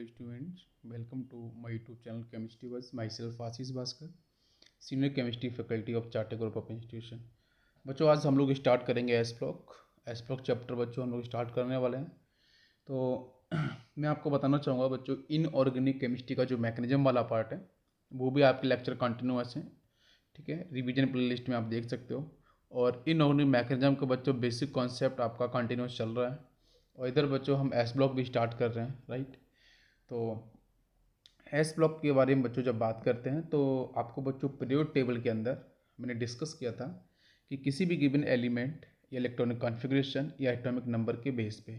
Hello students, welcome to my YouTube channel Chemistry Buzz. Myself Ashish Bhaskar, Senior Chemistry Faculty of Chartered Group of Institution. बच्चों आज हम लोग start करेंगे S block chapter बच्चों हम लोग स्टार्ट करने वाले हैं। तो मैं आपको बताना चाहूँगा बच्चों इनऑर्गेनिक केमिस्ट्री का जो मैकेनिज्म वाला पार्ट है वो भी आपके लेक्चर कंटिन्यूअस है, ठीक है। रिवीजन प्लेलिस्ट में आप देख सकते हो और इनऑर्गेनिक मैकेनिज्म का बच्चों बेसिक कॉन्सेप्ट आपका कंटिन्यूअस चल रहा है और इधर बच्चों हम एस ब्लॉक भी स्टार्ट कर रहे हैं, राइट। तो एस ब्लॉक के बारे में बच्चों जब बात करते हैं तो आपको बच्चों पीरियोड टेबल के अंदर मैंने डिस्कस किया था कि किसी भी गिवन एलिमेंट या इलेक्ट्रॉनिक कॉन्फ़िगरेशन या एटॉमिक नंबर के बेस पे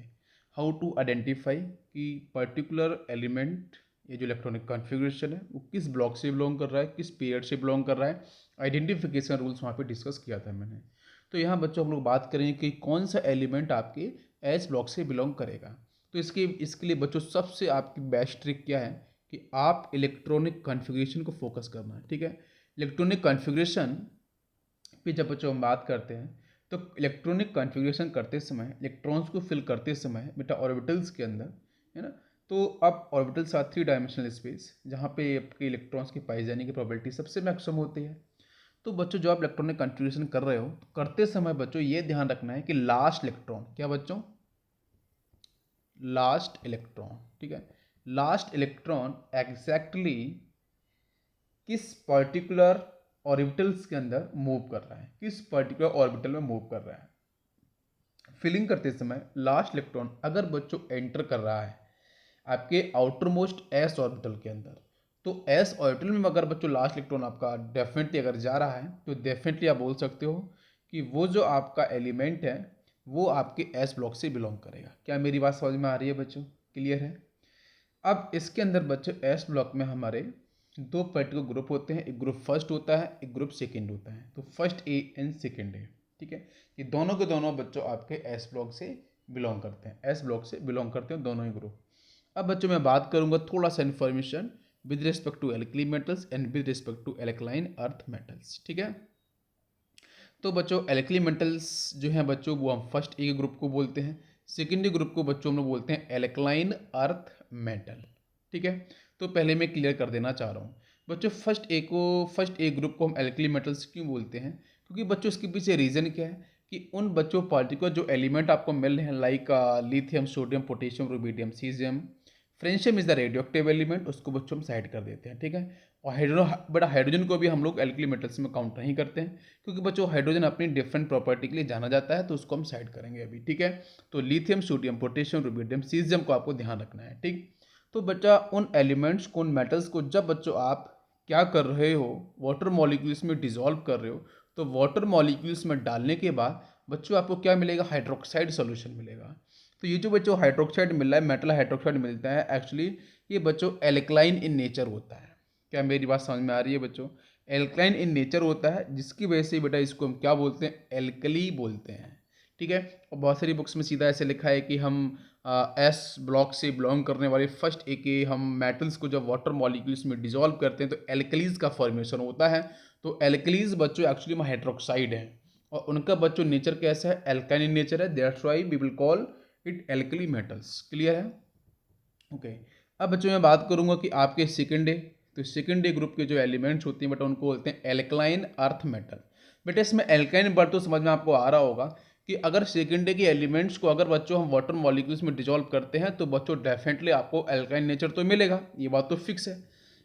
हाउ टू आइडेंटिफाई कि पर्टिकुलर एलिमेंट या जो इलेक्ट्रॉनिक कॉन्फ़िगरेशन है वो किस ब्लॉक से बिलोंग कर रहा है, किस पीरियड से बिलोंग कर रहा है। आइडेंटिफिकेशन रूल्स वहाँ पे डिस्कस किया था मैंने। तो यहाँ बच्चों हम लोग बात करेंगे कि कौन सा एलिमेंट आपके एस ब्लॉक से बिलोंग करेगा। तो इसके लिए बच्चों सबसे आपकी बेस्ट ट्रिक क्या है कि आप इलेक्ट्रॉनिक कॉन्फ़िगरेशन को फोकस करना है, ठीक है। इलेक्ट्रॉनिक कॉन्फ़िगरेशन पे जब बच्चों हम बात करते हैं तो इलेक्ट्रॉनिक कॉन्फ़िगरेशन करते समय, इलेक्ट्रॉन्स को फिल करते समय बेटा ऑर्बिटल्स के अंदर, है ना। तो अब ऑर्बिटल्स आर 3 डायमेंशनल स्पेस जहाँ पे आपके इलेक्ट्रॉन्स की पाई जाने की प्रोबेबिलिटी सबसे मैक्सिमम होती है। तो बच्चों जो आप इलेक्ट्रॉनिक कॉन्फ़िगरेशन कर रहे हो तो करते समय बच्चों ये ध्यान रखना है कि लास्ट इलेक्ट्रॉन क्या बच्चों, लास्ट इलेक्ट्रॉन, ठीक है। लास्ट इलेक्ट्रॉन एग्जैक्टली किस पर्टिकुलर ऑर्बिटल्स के अंदर मूव कर रहा है, किस पर्टिकुलर ऑर्बिटल में मूव कर रहा है। फिलिंग करते समय लास्ट इलेक्ट्रॉन अगर बच्चों एंटर कर रहा है आपके आउटर मोस्ट एस ऑर्बिटल के अंदर, तो एस ऑर्बिटल में अगर बच्चों लास्ट इलेक्ट्रॉन आपका डेफिनेटली अगर जा रहा है तो डेफिनेटली आप बोल सकते हो कि वो जो आपका एलिमेंट है वो आपके एस ब्लॉक से बिलोंग करेगा। क्या मेरी बात समझ में आ रही है बच्चों, क्लियर है। अब इसके अंदर बच्चों एस ब्लॉक में हमारे दो पर्टिकुलर ग्रुप होते हैं, एक ग्रुप फर्स्ट होता है, एक ग्रुप सेकंड होता है। तो फर्स्ट ए एंड सेकंड ए, ठीक है। ये दोनों के दोनों बच्चों आपके एस ब्लॉक से बिलोंग करते हैं, एस ब्लॉक से बिलोंग करते हैं दोनों ही ग्रुप। अब बच्चों मैं बात करूंगा थोड़ा सा information with respect to alkali metals and with respect to alkaline earth metals, ठीक है। तो बच्चों एल्कली मेटल्स जो हैं बच्चों वो हम फर्स्ट ए ग्रुप को बोलते हैं, सेकेंडरी ग्रुप को बच्चों हम लोग बोलते हैं एल्कलाइन अर्थ मेटल, ठीक है। तो पहले मैं क्लियर कर देना चाह रहा हूँ बच्चों फर्स्ट ए ग्रुप को हम एल्कली मेटल्स क्यों बोलते हैं, क्योंकि बच्चों इसके पीछे रीज़न क्या है कि उन बच्चों पार्टिकुलर जो एलिमेंट आपको मिल रहे हैं like lithium, sodium, potassium, rubidium, caesium, francium is the radio active element, उसको बच्चों हम साइड कर देते हैं, ठीक है। और हाइड्रोजन को भी हम लोग एल्कली मेटल्स में काउंट नहीं करते हैं क्योंकि बच्चों हाइड्रोजन अपनी डिफरेंट प्रॉपर्टी के लिए जाना जाता है, तो उसको हम साइड करेंगे अभी, ठीक है। तो lithium, sodium, potassium, rubidium, caesium को आपको ध्यान रखना है, ठीक। तो बच्चा उन एलिमेंट्स को, उन मेटल्स को जब बच्चों आप क्या कर रहे हो, वाटर मॉलिक्यूल्स में डिजोल्व कर रहे हो, तो वाटर मॉलिक्यूल्स में डालने के बाद बच्चों आपको क्या मिलेगा, हाइड्रोक्साइड सॉल्यूशन मिलेगा। तो ये जो बच्चों हाइड्रोक्साइड मिल रहा है, मेटल हाइड्रोक्साइड मिलता है, एक्चुअली ये बच्चों एल्कलाइन इन नेचर होता है। क्या मेरी बात समझ में आ रही है बच्चों, एल्कलाइन इन नेचर होता है जिसकी वजह से बेटा इसको हम क्या बोलते हैं, एल्कली बोलते हैं, ठीक है। और बहुत सारी बुक्स में सीधा ऐसे लिखा है कि हम एस ब्लॉक से बिलोंग करने वाले फर्स्ट ए के हम मेटल्स को जब वाटर मॉलिक्यूल्स में डिजोल्व करते हैं तो एल्कलीज का फॉर्मेशन होता है। तो एल्कलीज बच्चों एक्चुअली में हाइड्रोक्साइड है और उनका बच्चों नेचर कैसा है, एल्काइन इन नेचर है, that's why we will call it alkali metals, clear है, ओके। अब बच्चों मैं बात करूंगा कि आपके सेकेंड डे, तो सेकेंड डे ग्रुप के जो एलिमेंट्स होती हैं बेटा उनको बोलते हैं एल्कलाइन अर्थ मेटल। बेटा इसमें एल्काइन वर्ड तो समझ में आपको आ रहा होगा कि अगर सेकेंड डे के एलिमेंट्स को अगर बच्चों हम वाटर मॉलिक्यूल्स में डिजोल्व करते हैं तो बच्चों डेफिनेटली आपको एल्काइन नेचर तो मिलेगा, ये बात तो फिक्स है,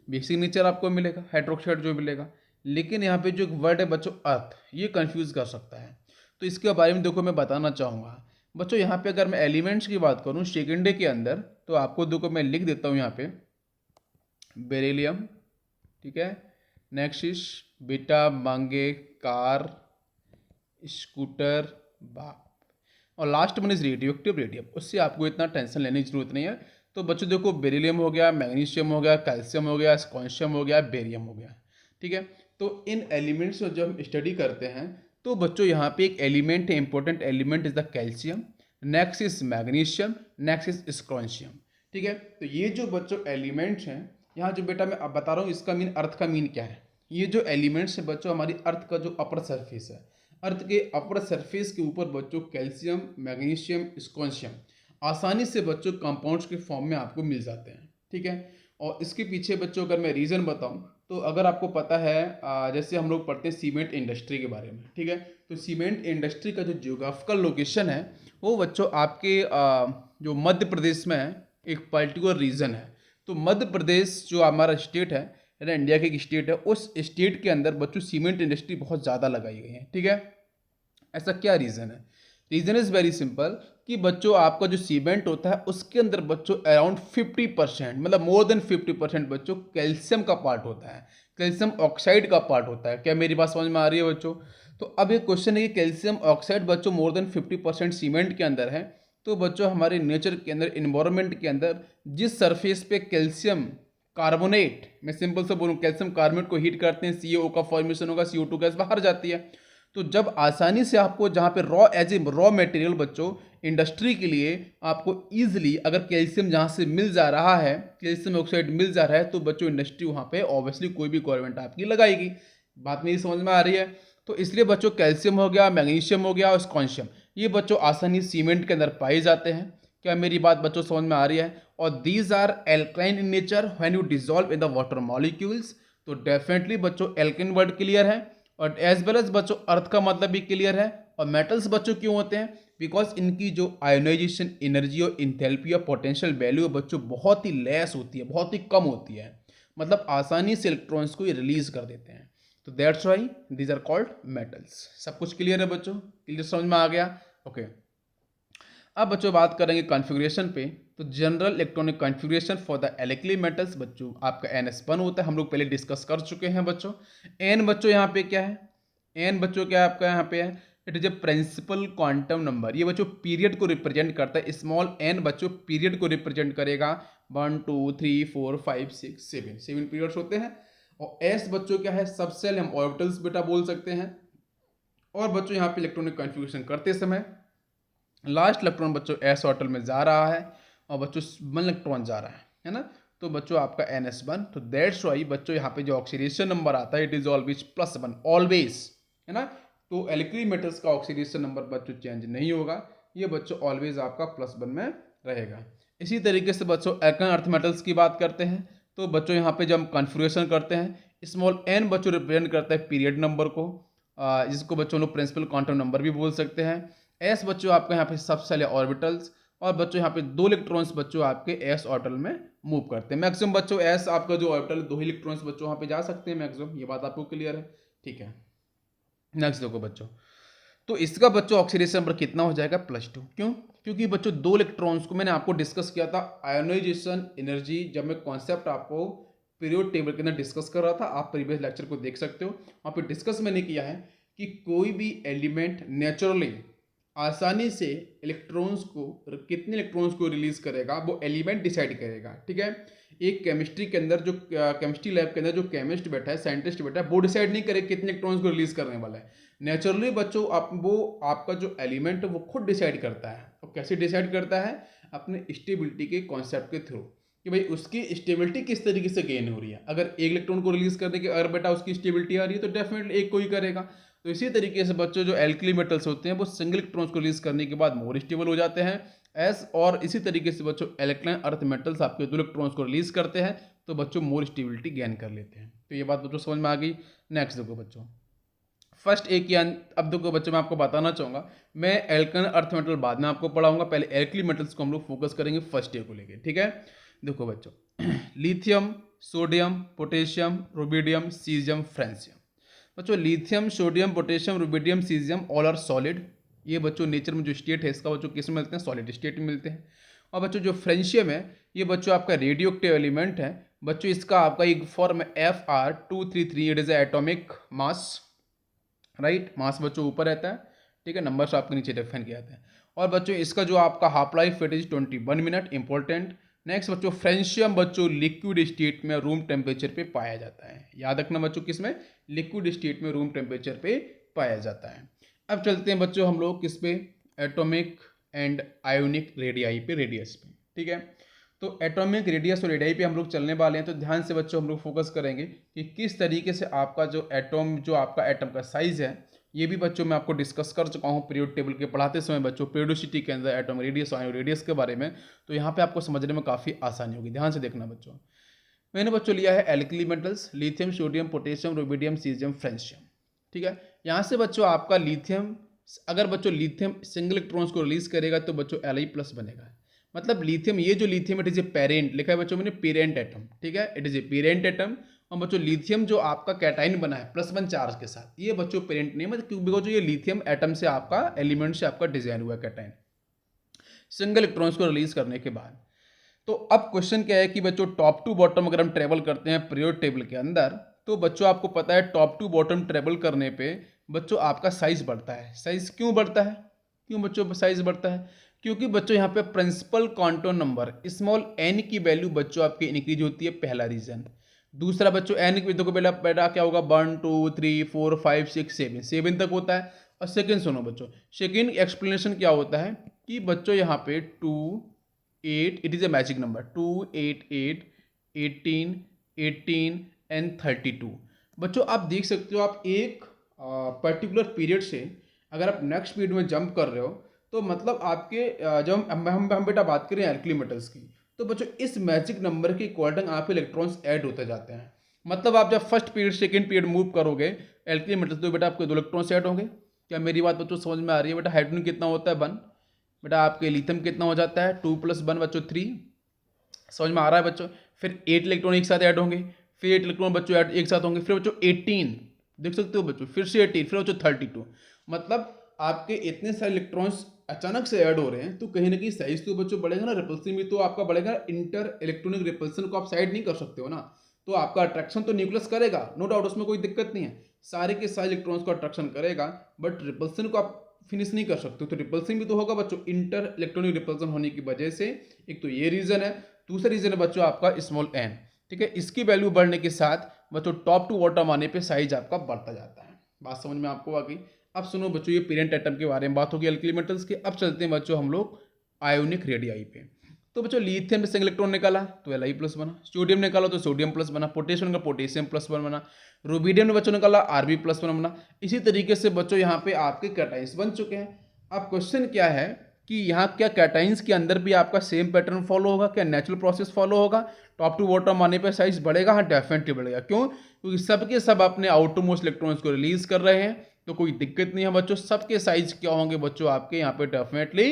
बेसिक नेचर आपको मिलेगा हाइड्रोक्साइड जो मिलेगा। लेकिन यहाँ पे जो वर्ड है बच्चों अर्थ, ये कंफ्यूज कर सकता है, तो इसके बारे में देखो मैं बताना चाहूँगा बच्चों। यहाँ पे अगर मैं एलिमेंट्स की बात करूँ सेकेंड डे के अंदर तो आपको देखो मैं लिख देता हूँ यहाँ पे बेरिलियम, ठीक है, नेक्सिस, बीटा, मांगे, कार, स्कूटर, बाप, और last one is radio active radium. उससे आपको इतना टेंशन लेने की जरूरत नहीं है। तो बच्चों देखो बेरिलियम हो गया, मैग्नीशियम हो गया, कैल्शियम हो गया, स्कॉन्शियम हो गया, बेरियम हो गया, ठीक है। तो इन एलिमेंट्स को जब हम स्टडी करते हैं तो बच्चों यहाँ पे एक एलिमेंट है, important element is the calcium, next is magnesium, next is strontium, ठीक है। तो ये जो बच्चों एलिमेंट्स हैं यहाँ जो बेटा मैं अब बता रहा हूँ इसका मीन, अर्थ का मीन क्या है, ये जो एलिमेंट्स है बच्चों हमारी अर्थ का जो अपर सरफेस है, अर्थ के अपर सरफेस के ऊपर बच्चों कैल्शियम, मैग्नीशियम, स्कॉन्शियम आसानी से बच्चों कंपाउंड्स के फॉर्म में आपको मिल जाते हैं, ठीक है। और इसके पीछे बच्चों अगर मैं रीज़न बताऊं तो अगर आपको पता है जैसे हम लोग पढ़ते हैं सीमेंट इंडस्ट्री के बारे में, ठीक है। तो सीमेंट इंडस्ट्री का जो जियोग्राफिकल लोकेशन है वो बच्चों आपके जो मध्य प्रदेश में है, एक पर्टिकुलर रीजन है। तो मध्य प्रदेश जो हमारा स्टेट है ना, इंडिया की एक स्टेट है, उस स्टेट के अंदर बच्चों सीमेंट इंडस्ट्री बहुत ज़्यादा लगाई गई है, ठीक है। ऐसा क्या रीज़न है? रीज़न इज़ वेरी सिंपल कि बच्चों आपका जो सीमेंट होता है उसके अंदर बच्चों अराउंड 50%, मतलब मोर देन 50% बच्चों कैल्शियम का पार्ट होता है, कैल्शियम ऑक्साइड का पार्ट होता है। क्या मेरी बात समझ में आ रही है बच्चों? तो अब एक क्वेश्चन है कि कैल्शियम ऑक्साइड बच्चों मोर देन 50% सीमेंट के अंदर है, तो बच्चों हमारे नेचर के अंदर, इन्वायरमेंट के अंदर जिस सरफेस पे कैल्शियम कार्बोनेट, मैं सिंपल से बोलूँ, कैल्शियम कार्बोनेट को हीट करते हैं, CO का फॉर्मेशन होगा, CO2 गैस बाहर जाती है। तो जब आसानी से आपको जहाँ पे एज ए रॉ मटेरियल बच्चों इंडस्ट्री के लिए आपको ईजिली अगर कैल्शियम जहाँ से मिल जा रहा है, कैल्शियम ऑक्साइड मिल जा रहा है, तो बच्चों इंडस्ट्री वहाँ पे ऑब्वियसली कोई भी गवर्नमेंट आपकी लगाएगी। बात मेरी समझ में आ रही है? तो इसलिए बच्चों कैल्शियम हो गया, मैग्नीशियम हो गया और स्कॉन्शियम, ये बच्चों आसानी सीमेंट के अंदर पाए जाते हैं। क्या मेरी बात बच्चों समझ में आ रही है? और दीज आर एल्काइन in nature when you dissolve in the water molecules. तो डेफिनेटली बच्चों एल्काइन वर्ड क्लियर है, और एज वेल एज बच्चों अर्थ का मतलब भी क्लियर है। और मेटल्स बच्चों क्यों होते हैं? बिकॉज इनकी जो आयोनाइजेशन एनर्जी और इंथैल्पी और पोटेंशियल वैल्यू बच्चों बहुत ही लेस होती है, बहुत ही कम होती है, मतलब आसानी से इलेक्ट्रॉन्स को ये रिलीज कर देते हैं। तो that's why these are called metals. सब कुछ क्लियर है बच्चों? क्लियर समझ में आ गया? ओके। अब बच्चों बात करेंगे कॉन्फ़िगरेशन पे। तो general electronic configuration for the alkali metals बच्चों आपका NS1 होता है, हम लोग पहले डिस्कस कर चुके हैं बच्चों। एन बच्चों यहाँ पे क्या है? एन बच्चों क्या आपका यहाँ पे है? It is a principal quantum number. ये बच्चों पीरियड को रिप्रेजेंट करता है। स्मॉल एन बच्चों पीरियड को रिप्रेजेंट करेगा। 1 2 3 4 5 6 7 पीरियड्स होते हैं। और एस बच्चों क्या है? सबसेल, हम ऑर्बिटल्स बेटा बोल सकते हैं। और बच्चों यहाँ पे इलेक्ट्रॉनिक कॉन्फ़िगरेशन करते समय लास्ट इलेक्ट्रॉन बच्चों एस ऑर्बिटल में जा रहा है और बच्चों 1 इलेक्ट्रॉन जा रहा है ना। तो बच्चों आपका NS1, तो दैट्स वाई बच्चों यहाँ पे जो ऑक्सीडेशन नंबर आता है इट इज ऑलवेज +1 ऑलवेज, है ना। तो एल्कली मेटल्स का ऑक्सीडेशन नंबर बच्चों चेंज नहीं होगा, ये बच्चों ऑलवेज आपका +1 में रहेगा। इसी तरीके से बच्चों एल्काइन अर्थ मेटल्स की बात करते हैं। तो बच्चों यहाँ पे जब हम कॉन्फ़िगरेशन करते हैं, स्मॉल n बच्चों रिप्रेजेंट करता है पीरियड नंबर को, जिसको बच्चों लोग प्रिंसिपल क्वांटम नंबर भी बोल सकते हैं। एस बच्चों आपका यहाँ पे सबसेल या ऑर्बिटल्स, और बच्चों यहाँ पे 2 इलेक्ट्रॉन्स बच्चों आपके एस ऑर्बिटल में मूव करते हैं। मैक्सिमम बच्चों एस आपका जो ऑर्बिटल 2 ही इलेक्ट्रॉन्स बच्चों वहाँ पे जा सकते हैं मैक्सिमम, ये बात आपको क्लियर है? ठीक है। नेक्स्ट देखो बच्चों, तो इसका बच्चों ऑक्सीडेशन नंबर कितना हो जाएगा? +2। क्यों? क्योंकि बच्चों 2 इलेक्ट्रॉन्स को मैंने आपको डिस्कस किया था आयोनाइजेशन एनर्जी, जब मैं कॉन्सेप्ट आपको पीरियड टेबल के अंदर डिस्कस कर रहा था, आप प्रीवियस लेक्चर को देख सकते हो। वहाँ पे डिस्कस मैंने किया है कि कोई भी एलिमेंट नेचुरली आसानी से इलेक्ट्रॉन्स को, कितने इलेक्ट्रॉन्स को रिलीज करेगा वो एलिमेंट डिसाइड करेगा, ठीक है। एक केमिस्ट्री के अंदर जो केमिस्ट्री लैब के अंदर जो केमिस्ट बैठा है, साइंटिस्ट बैठा है, वो डिसाइड नहीं करेगा कितने इलेक्ट्रॉन्स को रिलीज करने वाला है। नेचुरली बच्चों वो आपका जो एलिमेंट है वो खुद डिसाइड करता है। और कैसे डिसाइड करता है? अपने स्टेबिलिटी के कॉन्सेप्ट के थ्रू, कि भाई उसकी स्टेबिलिटी किस तरीके से गेन हो रही है। अगर एक इलेक्ट्रॉन को रिलीज करने के अगर बेटा उसकी स्टेबिलिटी आ रही है तो डेफिनेटली एक को ही करेगा। तो इसी तरीके से बच्चों जो एल्कली मेटल्स होते हैं वो सिंगल इलेक्ट्रॉन्स को रिलीज करने के बाद मोर स्टेबल हो जाते हैं एस, और इसी तरीके से बच्चों एल्कलाइन अर्थ मेटल्स आपके 2 इलेक्ट्रॉन्स को रिलीज करते हैं तो बच्चों मोर स्टेबिलिटी गेन कर लेते हैं। तो ये बात बच्चों समझ में आ गई। नेक्स्ट देखो बच्चों, फर्स्ट एक या अब देखो बच्चों मैं आपको बताना चाहूँगा, मैं एल्कलाइन अर्थ मेटल बाद में आपको पढ़ाऊंगा, पहले एल्कली मेटल्स को हम लोग फोकस करेंगे फर्स्ट ईयर को लेके, ठीक है। देखो बच्चों, lithium, sodium, potassium, rubidium, caesium, francium. बच्चों lithium, sodium, potassium, rubidium, caesium all are solid. ये बच्चों नेचर में जो स्टेट है इसका बच्चों किस में मिलते हैं? सॉलिड स्टेट में मिलते हैं। और बच्चों जो फ्रेंशियम है ये बच्चों आपका रेडियो एक्टिव एलिमेंट है। बच्चों इसका आपका एक फॉर्म है Fr233, it is atomic mass, right. Mass बच्चों ऊपर रहता है, ठीक है, नंबर्स आपके नीचे डिफाइन किया जाता है। और बच्चों इसका जो आपका half life it is 21 minute, important. Next बच्चों फ्रेंशियम बच्चों लिक्विड स्टेट में रूम टेम्परेचर पे पाया जाता है। याद रखना बच्चों किसमें? लिक्विड स्टेट में रूम टेम्परेचर पे पाया जाता है। अब चलते हैं बच्चों हम लोग किस पे? एटॉमिक एंड आयोनिक रेडियाई पे, रेडियस पे, ठीक है। तो एटॉमिक रेडियस और रेडियाई पे हम लोग चलने वाले हैं। तो ध्यान से बच्चों हम लोग फोकस करेंगे कि किस तरीके से आपका जो एटॉम, जो आपका एटम का साइज है ये भी बच्चों मैं आपको डिस्कस कर चुका हूँ पीरियड टेबल के पढ़ाते समय बच्चों, पीरियोडिसिटी के अंदर एटॉमिक रेडियस और रेडियस के बारे में। तो यहाँ पे आपको समझने में काफ़ी आसानी होगी, ध्यान से देखना बच्चों। मैंने बच्चों लिया है alkali metals, lithium, sodium, potassium, rubidium, caesium, francium. ठीक है, यहाँ से बच्चों आपका लिथियम, अगर बच्चों लिथियम सिंगल इलेक्ट्रॉन्स को रिलीज करेगा तो बच्चों Li+ बनेगा। मतलब लिथियम, ये जो lithium it is a parent, लिखा है बच्चों मैंने पेरेंट एटम। ठीक है, it is a parent atom. और बच्चों लिथियम जो आपका कैटाइन बना है +1 चार्ज के साथ, ये बच्चों पेरेंट नेम है, क्योंकि बच्चों ये लिथियम एटम से आपका एलिमेंट से आपका डिजाइन हुआ है कैटाइन सिंगल इलेक्ट्रॉन्स को रिलीज करने के बाद। तो अब क्वेश्चन क्या है कि बच्चों टॉप टू बॉटम अगर हम ट्रेवल करते हैं पीरियड टेबल के अंदर, तो बच्चों आपको पता है टॉप टू बॉटम ट्रेवल करने पे बच्चों आपका साइज बढ़ता है। साइज क्यों बढ़ता है, क्यों बच्चों साइज बढ़ता है? क्योंकि बच्चों यहाँ पे principal quantum number small n की वैल्यू बच्चों आपकी इंक्रीज होती है, पहला रीजन। दूसरा बच्चों n की देखो बेटा क्या होगा, 1 2 3 4 5 6 7 तक होता है। और सेकेंड सुनो बच्चों, सेकेंड एक्सप्लेनेशन क्या होता है कि बच्चों यहाँ पे 2 8 it is a magic number, 2 8 8 18 18 and 32। बच्चों आप देख सकते हो, आप एक पर्टिकुलर पीरियड से अगर आप नेक्स्ट पीरियड में जंप कर रहे हो तो मतलब आपके जब हम बेटा बात करें एल्कली मेटल्स की, तो बच्चों इस मैजिक नंबर के अकॉर्डिंग आप इलेक्ट्रॉन्स ऐड होते जाते हैं। मतलब आप जब first period second period move करोगे एल्कली मेटल्स, तो बेटा आपके 2 इलेक्ट्रॉन्स ऐड होंगे। क्या मेरी बात बच्चों समझ में आ रही है? बेटा हाइड्रोजन कितना होता है 1, बेटा आपके लिथियम कितना हो जाता है 2 + 1 बच्चों 3, समझ में आ रहा है बच्चों? फिर 8 इलेक्ट्रॉन एक साथ ऐड होंगे, फिर 8 इलेक्ट्रॉन बच्चों ऐड एक साथ होंगे, फिर बच्चों 18 देख सकते हो बच्चों, फिर से 18, फिर बच्चों 32। मतलब आपके इतने सारे इलेक्ट्रॉन्स अचानक से ऐड हो रहे हैं, तो कहीं ना कहीं साइज तो बच्चों बढ़ेगा ना, रिपल्सन भी तो आपका बढ़ेगा। इंटर इलेक्ट्रॉनिक रिपल्सन को आप साइड नहीं कर सकते हो ना, तो आपका अट्रैक्शन तो न्यूक्लियस करेगा, नो डाउट, उसमें कोई दिक्कत नहीं है, सारे के सारे इलेक्ट्रॉन्स को अट्रैक्शन करेगा, बट रिपल्सन को आप फिनिश नहीं कर सकते। तो रिपल्सन भी तो होगा बच्चों इंटर इलेक्ट्रॉनिक रिपल्सन होने की वजह से, एक तो ये रीजन है। दूसरा रीजन है बच्चों आपका स्मॉल n। ठीक है, इसकी वैल्यू बढ़ने के साथ बच्चों टॉप टू बॉटम आने पे साइज आपका बढ़ता जाता है। बात समझ में आपको आ गई? अब सुनो बच्चों, ये पेरेंट एटम के बारे में बात होगी एल्कली मेटल्स के। अब चलते हैं बच्चों हम लोग आयोनिक रेडियाई पे। तो बच्चों लिथियम में सिंगल इलेक्ट्रॉन निकाला तो Li+ बना, सोडियम निकाला तो सोडियम+ बना, पोटेशियम का पोटेशियम+1 बना, रुबिडियम ने बच्चों निकाला Rb+1 बना। इसी तरीके से बच्चों यहाँ पे आपके कैटाइंस बन चुके हैं। अब क्वेश्चन क्या है कि यहाँ क्या कैटाइंस के अंदर भी आपका सेम पैटर्न फॉलो होगा, क्या नेचुरल प्रोसेस फॉलो होगा? टॉप टू बॉटम आने पे साइज बढ़ेगा? हाँ डेफिनेटली बढ़ेगा। क्यों? क्योंकि सबके सब अपने आउटरमोस्ट इलेक्ट्रॉन्स को रिलीज कर रहे हैं, तो कोई दिक्कत नहीं है बच्चों। सबके साइज क्या होंगे बच्चों आपके यहाँ पे डेफिनेटली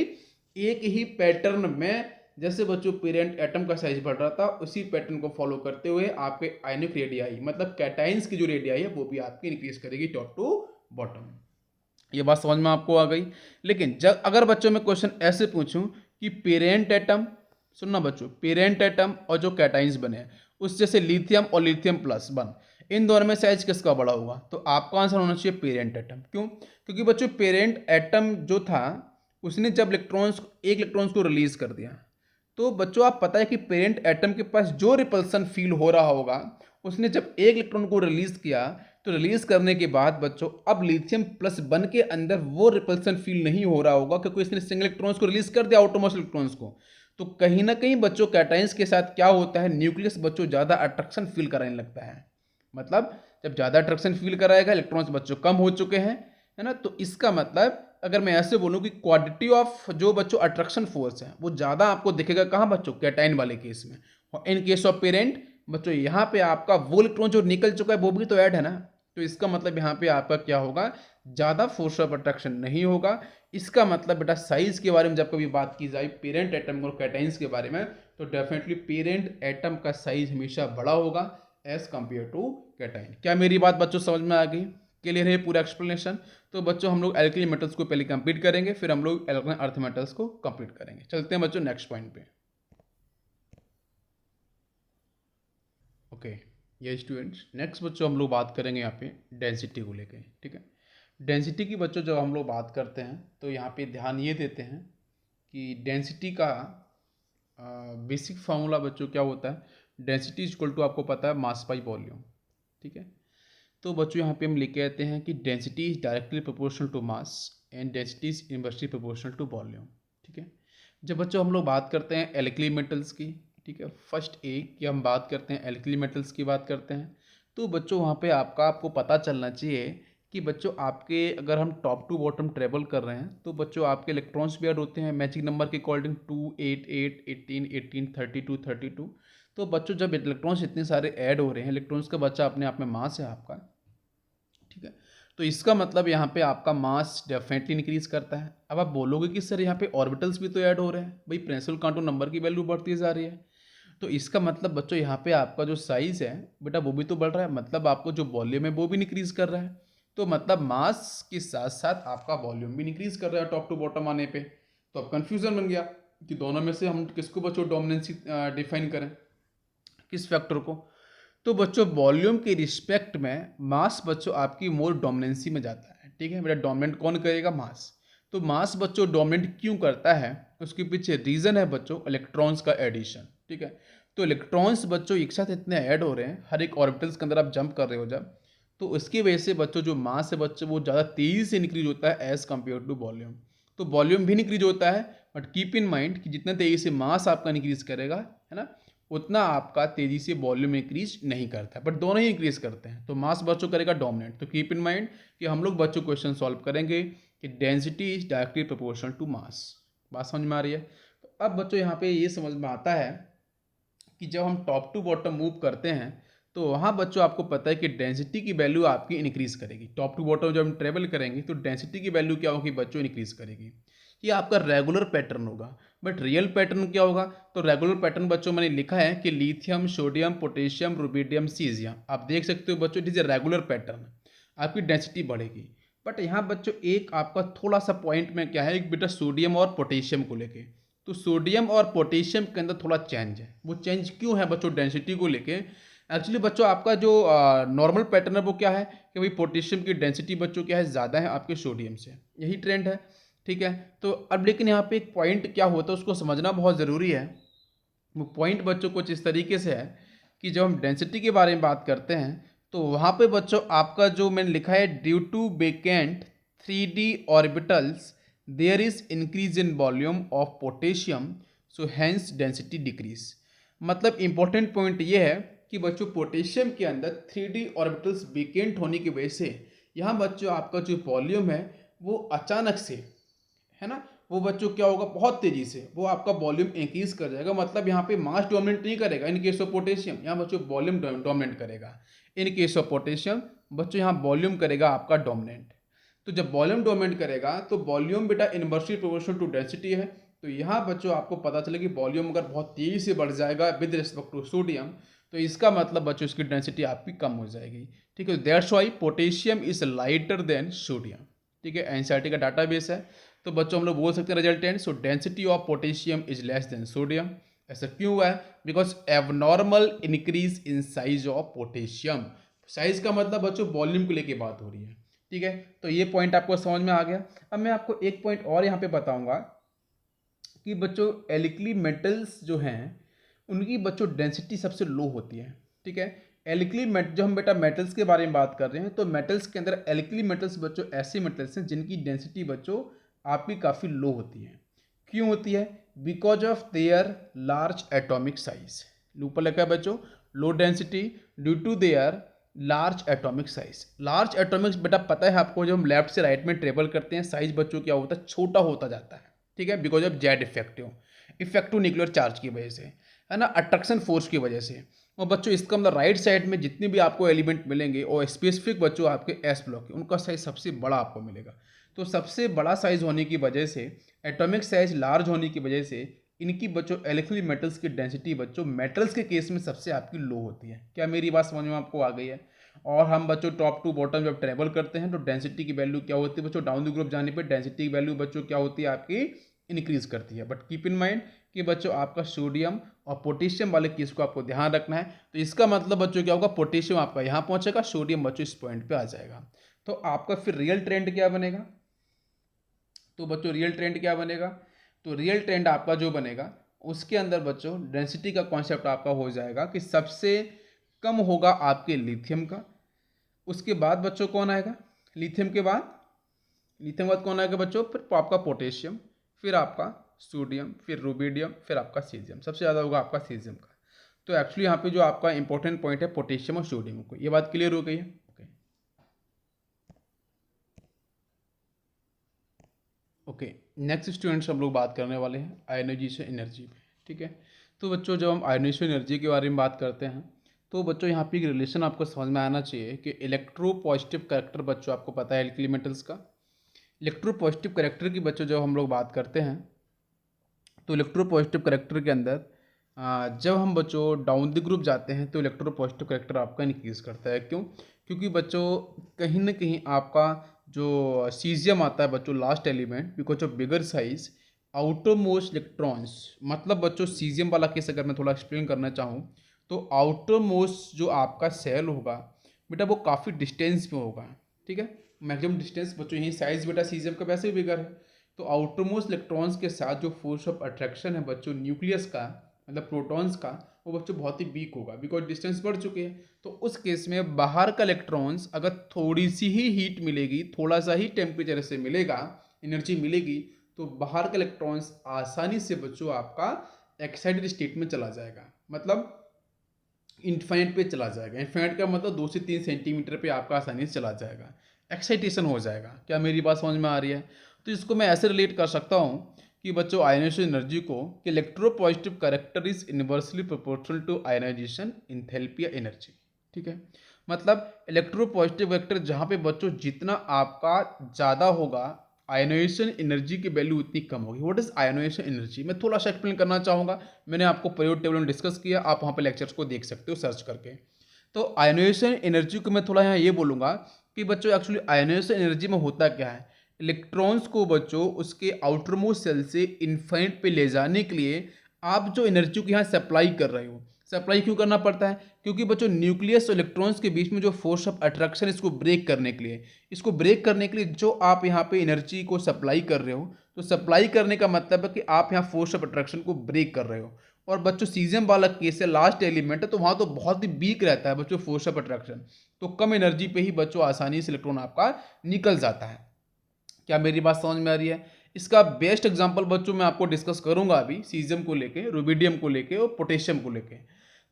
एक ही पैटर्न में, जैसे बच्चों पेरेंट एटम का साइज बढ़ रहा था उसी पैटर्न को फॉलो करते हुए आपके आयनिक रेडियाई मतलब कैटाइंस की जो रेडियाई है वो भी आपकी इंक्रीज करेगी टॉप टू बॉटम। ये बात समझ में आपको आ गई? लेकिन जब अगर बच्चों में क्वेश्चन ऐसे पूछूं कि पेरेंट एटम, सुनना बच्चों, पेरेंट एटम और जो कैटाइंस बने हैं उस जैसे लिथियम और लिथियम+1, इन दोनों में साइज किसका बड़ा होगा? तो आपका आंसर होना चाहिए पेरेंट एटम। क्यों? क्योंकि बच्चों पेरेंट एटम जो था उसने जब एक इलेक्ट्रॉन्स को रिलीज कर दिया, तो बच्चों आप पता है कि पेरेंट एटम के पास जो रिपल्सन फील हो रहा होगा, उसने जब एक इलेक्ट्रॉन को रिलीज किया, तो रिलीज करने के बाद बच्चों अब लिथियम+1 के अंदर वो रिपल्सन फील नहीं हो रहा होगा, क्योंकि इसने सिंगल इलेक्ट्रॉन्स को रिलीज कर दिया, आउटरमोस्ट इलेक्ट्रॉन्स को। तो कहीं ना कहीं बच्चों कैटाइंस के साथ क्या होता है, न्यूक्लियस बच्चों ज्यादा अट्रैक्शन फील कराने लगता है। मतलब जब ज्यादा अट्रैक्शन फील कराएगा, इलेक्ट्रॉन्स बच्चों कम हो चुके हैं, है ना, तो इसका मतलब अगर मैं ऐसे बोलूं कि क्वांटिटी ऑफ जो बच्चों अट्रैक्शन फोर्स है वो ज्यादा आपको दिखेगा कहां बच्चों? कैटाइन वाले केस में। और इन केस ऑफ पेरेंट बच्चों यहाँ पे आपका वो इलेक्ट्रॉन जो निकल चुका है वो भी तो ऐड है ना, तो इसका मतलब यहाँ पे आपका क्या होगा, ज्यादा फोर्स ऑफ अट्रैक्शन नहीं होगा। इसका मतलब बेटा साइज के बारे में जब कभी बात की जाए पेरेंट एटम और कैटाइंस के बारे में, तो डेफिनेटली पेरेंट एटम का साइज हमेशा बड़ा होगा एज कंपेयर टू कैटाइन। क्या मेरी बात बच्चों समझ में आ गई? क्लियर है पूरा एक्सप्लेनेशन? तो बच्चों हम लोग एल्कली मेटल्स को पहले कंप्लीट करेंगे, फिर हम लोग अर्थ मेटल्स को कंप्लीट करेंगे। चलते हैं बच्चों नेक्स्ट पॉइंट पे। ओके ये स्टूडेंट्स, नेक्स्ट बच्चों हम लोग बात करेंगे यहाँ पे डेंसिटी को लेके। ठीक है, डेंसिटी की बच्चों जब हम लोग बात करते हैं तो यहाँ पे ध्यान ये देते हैं कि डेंसिटी का बेसिक फार्मूला बच्चों क्या होता है, डेंसिटी इज इक्वल टू आपको पता है मास बाई वॉल्यूम। ठीक है, तो बच्चों यहाँ पे हम लिख के आते हैं कि density is directly proportional to mass and density is inversely proportional to volume. ठीक है, जब बच्चों हम लोग बात करते हैं एल्कली मेटल्स की, ठीक है, फर्स्ट एक कि हम बात करते हैं एल्कली मेटल्स की बात करते हैं, तो बच्चों वहाँ पे आपको पता चलना चाहिए कि बच्चों आपके अगर हम टॉप टू बॉटम ट्रेवल कर रहे हैं तो बच्चों आपके इलेक्ट्रॉन्स भी ऐड होते हैं मैचिंग नंबर के अकॉर्डिंग 2, 8, 8, 18, 18, 32, 32। तो बच्चों जब इलेक्ट्रॉन्स इतने सारे ऐड हो रहे हैं, इलेक्ट्रॉन्स का बच्चा अपने आप में मास है आपका, ठीक है, तो इसका मतलब यहाँ पे आपका मास डेफिनेटली इंक्रीज करता है। अब आप बोलोगे कि सर यहाँ पे ऑर्बिटल्स भी तो ऐड हो रहे हैं, भाई प्रिंसिपल क्वांटम नंबर की वैल्यू बढ़ती जा रही है, तो इसका मतलब बच्चों यहाँ पे आपका जो साइज है बेटा वो भी तो बढ़ रहा है, मतलब आपको जो वॉल्यूम है वो भी इंक्रीज कर रहा है। तो मतलब मास के साथ साथ आपका वॉल्यूम भी इंक्रीज कर रहा है टॉप टू बॉटम आने पे। तो अब कंफ्यूजन बन गया कि दोनों में से हम किसको बच्चों डोमिनेंसी डिफाइन करें, किस फैक्टर को। तो बच्चों वॉल्यूम के रिस्पेक्ट में मास बच्चों आपकी मोर डोमिनेंसी में जाता है, ठीक है बेटा। डोमिनेंट कौन करेगा? मास। तो मास बच्चों डोमिनेंट क्यों करता है, उसके पीछे रीजन है बच्चों इलेक्ट्रॉन्स का एडिशन, ठीक है। तो इलेक्ट्रॉन्स बच्चों एक साथ इतने ऐड हो रहे हैं हर एक ऑर्बिटल्स के अंदर आप जंप कर रहे हो जब, तो उसकी वजह से बच्चों जो मास है बच्चों वो ज़्यादा तेज़ी से इंक्रीज होता है एज कम्पेयर टू वॉल्यूम। तो वॉल्यूम भी इंक्रीज होता है, बट कीप इन माइंड कि जितना तेज़ी से मास आपका इंक्रीज करेगा, है ना, उतना आपका तेजी से वॉल्यूम इंक्रीज नहीं करता है, बट दोनों ही इंक्रीज करते हैं। तो मास बच्चों करेगा डोमिनेट। तो कीप इन माइंड कि हम लोग बच्चों क्वेश्चन सॉल्व करेंगे कि density is directly proportional to mass. बात समझ में आ रही है? तो अब बच्चों यहाँ पे ये समझ में आता है कि जब हम टॉप टू बॉटम मूव करते हैं तो वहाँ बच्चों आपको पता है कि डेंसिटी की वैल्यू आपकी इंक्रीज करेगी। टॉप टू बॉटम जब हम ट्रेवल करेंगे तो डेंसिटी की वैल्यू क्या होगी बच्चों? इंक्रीज करेगी। ये आपका रेगुलर पैटर्न होगा, बट रियल पैटर्न क्या होगा? तो रेगुलर पैटर्न बच्चों मैंने लिखा है कि lithium, sodium, potassium, rubidium, caesium. आप देख सकते हो बच्चों, it is a regular pattern, आपकी डेंसिटी बढ़ेगी। बट यहाँ बच्चों एक आपका थोड़ा सा पॉइंट में क्या है, एक बेटा सोडियम और पोटेशियम को लेके। तो सोडियम और पोटेशियम के अंदर थोड़ा चेंज है। वो चेंज क्यों है बच्चों डेंसिटी को लेके? एक्चुअली बच्चों आपका जो नॉर्मल पैटर्न है वो क्या है कि भाई पोटेशियम की डेंसिटी बच्चों क्या है, ज़्यादा है आपके सोडियम से, यही ट्रेंड है, ठीक है। तो अब लेकिन यहाँ पे एक पॉइंट क्या होता है उसको समझना बहुत ज़रूरी है। वो पॉइंट बच्चों कुछ इस तरीके से है कि जब हम डेंसिटी के बारे में बात करते हैं तो वहाँ पे बच्चों आपका जो मैंने लिखा है, due to vacant 3D orbitals there is increase in volume of potassium, so hence density decrease. मतलब इंपॉर्टेंट पॉइंट ये है कि बच्चों पोटेशियम के अंदर 3D ऑर्बिटल्स वेकेंट होने की वजह से यहाँ बच्चों आपका जो वॉल्यूम है वो अचानक से, है ना, वो बच्चों क्या होगा, बहुत तेजी से वो आपका वॉल्यूम इंक्रीज कर जाएगा। मतलब यहाँ पे मास डोमिनेट नहीं करेगा इन केस ऑफ पोटेशियम, यहाँ बच्चों वॉल्यूम डोमिनेट करेगा। इन केस ऑफ पोटेशियम बच्चों यहाँ वॉल्यूम करेगा आपका डोमिनेंट। तो जब वॉल्यूम डोमिनेट करेगा तो वॉल्यूम बेटा इनवर्सली प्रोपोर्शनल टू डेंसिटी है। तो यहाँ बच्चों आपको पता चले कि वॉल्यूम अगर बहुत तेजी से बढ़ जाएगा विद रिस्पेक्ट टू सोडियम, तो इसका मतलब बच्चों इसकी डेंसिटी आपकी कम हो जाएगी, ठीक है। That's why potassium is lighter than sodium, ठीक है। एनसीईआरटी का डाटा बेस है। तो बच्चों हम लोग बोल सकते हैं resultant, so density of potassium is less than sodium. ऐसा क्यों हुआ है? Because abnormal increase in size of potassium. Size का मतलब बच्चों वॉल्यूम को लेके बात हो रही है, ठीक है। तो ये पॉइंट आपको समझ में आ गया। अब मैं आपको एक पॉइंट और यहाँ पे बताऊंगा कि बच्चों एल्कली मेटल्स जो हैं उनकी बच्चों डेंसिटी सबसे लो होती है, ठीक है। एल्कली मेट जो हम बेटा मेटल्स के बारे में बात कर रहे हैं, तो मेटल्स के अंदर एल्कली मेटल्स बच्चों ऐसे मेटल्स हैं जिनकी डेंसिटी बच्चों आपकी काफ़ी लो होती है। क्यों होती है? Because of their large atomic size. ऊपर लिखा है बच्चों low density due to their large atomic size. Large atomics बेटा पता है आपको, जब हम लेफ्ट से राइट में ट्रेवल करते हैं साइज बच्चों क्या होता है, छोटा होता जाता है, ठीक है। Because of Z effective nuclear charge की वजह से, है ना, अट्रैक्शन फोर्स की वजह से। और बच्चों इसका मतलब राइट साइड में जितने भी आपको एलिमेंट मिलेंगे और स्पेसिफिक बच्चों आपके एस ब्लॉक के, उनका साइज सबसे बड़ा आपको मिलेगा। तो सबसे बड़ा साइज होने की वजह से, एटॉमिक साइज लार्ज होने की वजह से इनकी बच्चों एल्कली मेटल्स की डेंसिटी बच्चों मेटल्स के केस में सबसे आपकी लो होती है। क्या मेरी बात समझ में आपको आ गई है? और हम बच्चों टॉप टू बॉटम जब ट्रेवल करते हैं तो डेंसिटी की वैल्यू क्या होती है बच्चों? डाउन द ग्रुप जाने पर डेंसिटी की वैल्यू बच्चों क्या होती है आपकी? इंक्रीज करती है। बट कीप इन माइंड कि बच्चों आपका सोडियम और पोटेशियम वाले केस को आपको ध्यान रखना है। तो इसका मतलब बच्चों क्या होगा, पोटेशियम आपका यहाँ पहुंचेगा, सोडियम बच्चों इस पॉइंट पे आ जाएगा। तो आपका फिर रियल ट्रेंड क्या बनेगा? तो बच्चों रियल ट्रेंड क्या बनेगा? तो रियल ट्रेंड आपका जो बनेगा उसके अंदर बच्चों डेंसिटी का कॉन्सेप्ट आपका हो जाएगा कि सबसे कम होगा आपके लिथियम का, उसके बाद बच्चों कौन आएगा? लिथियम के बाद, लिथियम के बाद कौन आएगा बच्चों? फिर आपका पोटेशियम, फिर आपका सोडियम, फिर रुबिडियम, फिर आपका सीजियम। सबसे ज़्यादा होगा आपका सीजियम का। तो एक्चुअली यहाँ पे जो आपका इंपॉर्टेंट पॉइंट है पोटेशियम और सोडियम को, ये बात क्लियर हो गई है? ओके। नेक्स्ट स्टूडेंट्स हम लोग बात करने वाले हैं आयोनाइजेशन एनर्जी पे। ठीक है, तो बच्चों जब हम आयोनाइजेशन एनर्जी के बारे में बात करते हैं तो बच्चों यहाँ पे एक रिलेशन आपको समझ में आना चाहिए कि इलेक्ट्रो पॉजिटिव करेक्टर, बच्चों आपको पता है एल्कली मेटल्स का इलेक्ट्रो पॉजिटिव करेक्टर की बच्चों जब हम लोग बात करते हैं तो इलेक्ट्रो पॉजिटिव करेक्टर के अंदर जब हम बच्चों डाउन द ग्रुप जाते हैं तो इलेक्ट्रो पॉजिटिव करेक्टर आपका इंक्रीज करता है। क्यों? क्योंकि बच्चों कहीं ना कहीं आपका जो सीजियम आता है बच्चों last element, because of bigger size outer most electrons, मतलब बच्चों सीजियम वाला केस अगर मैं थोड़ा एक्सप्लेन करना चाहूँ तो आउटर मोस्ट जो आपका सेल होगा बेटा वो काफ़ी डिस्टेंस में होगा। ठीक है, मैक्सिमम डिस्टेंस बच्चों यही साइज बेटा सीजियम का वैसे भी बिगर है, तो आउटर मोस्ट इलेक्ट्रॉन्स के साथ जो फोर्स ऑफ अट्रैक्शन है बच्चों न्यूक्लियस का, मतलब प्रोटॉन्स का, वो बच्चों बहुत ही वीक होगा बिकॉज डिस्टेंस बढ़ चुके हैं। तो उस केस में बाहर का इलेक्ट्रॉन्स अगर थोड़ी सी ही हीट मिलेगी, थोड़ा सा ही टेम्परेचर से मिलेगा, एनर्जी मिलेगी, तो बाहर का इलेक्ट्रॉन्स आसानी से बच्चों आपका एक्साइटेड स्टेट में चला जाएगा, मतलब इन्फाइनाइट पे चला जाएगा। इन्फाइनाइट का मतलब 2 से 3 सेंटीमीटर पे आपका आसानी से चला जाएगा, एक्साइटेशन हो जाएगा। क्या मेरी बात समझ में आ रही है? तो इसको मैं ऐसे रिलेट कर सकता हूँ कि बच्चों आयोनाइजेशन एनर्जी को कि electropositive character is inversely proportional to ionisation enthalpy energy. ठीक है, मतलब इलेक्ट्रोपॉजिटिव वेक्टर जहाँ पे बच्चों जितना आपका ज़्यादा होगा आयोनाइजेशन एनर्जी की वैल्यू उतनी कम होगी। What is ionisation energy? मैं थोड़ा सा एक्सप्लेन करना चाहूँगा, मैंने आपको पीरियोडिक टेबल में डिस्कस किया, आप वहाँ पे लेक्चर्स को देख सकते हो सर्च करके। तो आयोनाइजेशन एनर्जी को मैं थोड़ा यहाँ ये बोलूँगा कि बच्चों एक्चुअली आयोनाइजेशन एनर्जी में होता क्या है, इलेक्ट्रॉन्स को बच्चों उसके आउटरमोस्ट सेल से इन्फाइनाइट पे ले जाने के लिए आप जो एनर्जी को यहाँ सप्लाई कर रहे हो, सप्लाई क्यों करना पड़ता है? क्योंकि बच्चों न्यूक्लियस और इलेक्ट्रॉन्स के बीच में जो फोर्स ऑफ अट्रैक्शन इसको ब्रेक करने के लिए, जो आप यहाँ पे एनर्जी को सप्लाई कर रहे हो, तो सप्लाई करने का मतलब है कि आप यहाँ फोर्स ऑफ अट्रैक्शन को ब्रेक कर रहे हो। और बच्चों सीजियम वाला केस है, लास्ट एलिमेंट है, तो वहाँ तो बहुत ही वीक रहता है बच्चों फोर्स ऑफ अट्रैक्शन, तो कम एनर्जी पे ही बच्चों आसानी से इलेक्ट्रॉन आपका निकल जाता है। क्या मेरी बात समझ में आ रही है? इसका बेस्ट एग्जांपल बच्चों मैं आपको डिस्कस करूंगा अभी सीजियम को लेके, रुबिडियम को लेके और पोटेशियम को लेके।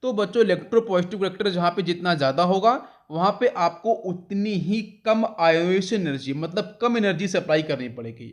तो बच्चों इलेक्ट्रोपॉजिटिव करेक्टर जहाँ पे जितना ज़्यादा होगा वहाँ पे आपको उतनी ही कम आयोनाइजेशन एनर्जी, मतलब कम एनर्जी सप्लाई करनी पड़ेगी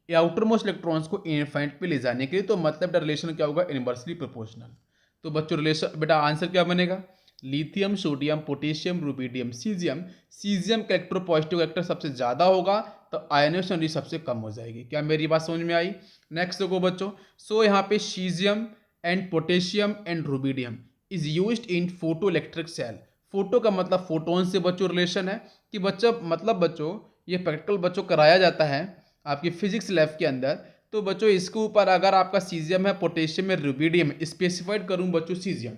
ये आउटर मोस्ट इलेक्ट्रॉन्स को इनफाइनाइट पे ले जाने के लिए। तो मतलब रिलेशन क्या होगा? Inversely proportional. तो बच्चों रिलेशन बेटा आंसर क्या बनेगा? Lithium, sodium, potassium, rubidium, caesium. Caesium का इलेक्ट्रोपॉजिटिव करेक्टर सबसे ज़्यादा होगा तो आयोनाइजेशन एनर्जी सबसे कम हो जाएगी। क्या मेरी बात समझ में आई? नेक्स्ट देखो बच्चों, सो यहाँ पे caesium and potassium and rubidium is used in photoelectric cell. Photo का मतलब फोटोन से बच्चों रिलेशन है कि बच्चा मतलब बच्चों ये प्रैक्टिकल बच्चों कराया जाता है आपकी फिजिक्स लैब के अंदर। तो बच्चों इसके ऊपर अगर आपका सीजियम है, पोटेशियम है, रुबिडियम, स्पेसिफाइड करूँ बच्चों सीजियम,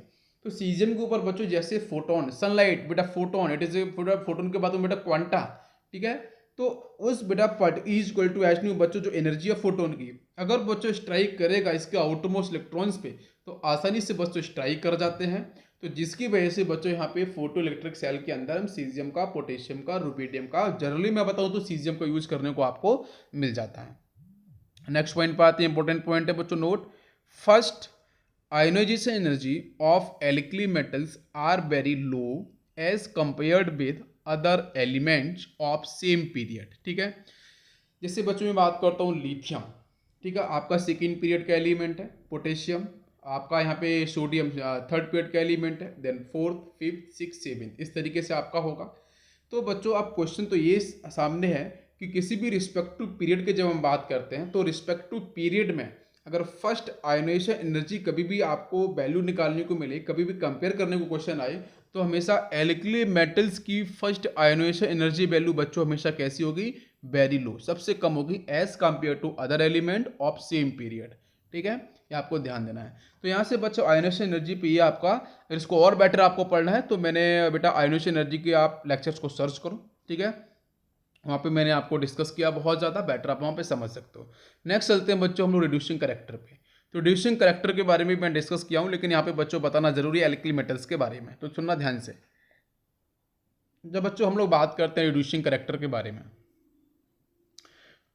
तो सीजियम के ऊपर बच्चों जैसे फोटोन, सनलाइट बेटा फोटोन, इट इज फोटोन के बाद में बेटा क्वांटा। ठीक है, तो उस बेटा part is equal to H nu बच्चों जो एनर्जी ऑफ फोटोन की अगर बच्चों स्ट्राइक करेगा इसके आउटरमोस्ट इलेक्ट्रॉन्स पे तो आसानी से बच्चों स्ट्राइक कर जाते हैं। तो जिसकी वजह से बच्चों यहाँ पे फोटो इलेक्ट्रिक सेल के अंदर हम सीजियम का, पोटेशियम का, रुबिडियम का, जनरली मैं बताऊँ तो सीजियम का यूज करने को आपको मिल जाता है। नेक्स्ट पॉइंट पर आते हैं, इंपॉर्टेंट पॉइंट है बच्चों, node first ionization energy of alkali metals are very low as compared with other elements of same period। ठीक है, जैसे बच्चों में बात करता हूँ लिथियम, ठीक है, आपका सेकेंड पीरियड का एलिमेंट है। पोटेशियम आपका यहाँ पे सोडियम थर्ड पीरियड का एलिमेंट है। Then fourth, fifth, six, seventh, इस तरीके से आपका होगा। तो बच्चों अब क्वेश्चन तो ये सामने है कि किसी भी रिस्पेक्टिव पीरियड के जब हम बात करते हैं तो रिस्पेक्टिव पीरियड में अगर फर्स्ट आयोनाइजेशन एनर्जी कभी भी आपको वैल्यू निकालने को मिले, कभी भी कंपेयर करने को क्वेश्चन आए, तो हमेशा एल्कली मेटल्स की फर्स्ट आयोनाइजेशन एनर्जी वैल्यू बच्चों हमेशा कैसी होगी? वेरी लो, सबसे कम होगी as compare to other element of same period. ठीक है, ये आपको ध्यान देना है। तो यहाँ से बच्चों आयोनाइजेशन एनर्जी पे ये आपका, अगर इसको और बेटर आपको पढ़ना है तो मैंने बेटा आयोनाइजेशन एनर्जी के आप लेक्चर्स को सर्च करो। ठीक है, वहाँ पे मैंने आपको डिस्कस किया बहुत ज़्यादा, बेटर आप वहाँ पे समझ सकते हो। नेक्स्ट चलते हैं बच्चों हम लोग रिड्यूसिंग करेक्टर पे। तो रिड्यूसिंग करेक्टर के बारे में मैं डिस्कस किया हूँ, लेकिन यहाँ पे बच्चों बताना जरूरी है एल्कली मेटल्स के बारे में, तो सुनना ध्यान से। जब बच्चों हम लोग बात करते हैं रिड्यूसिंग करेक्टर के बारे में,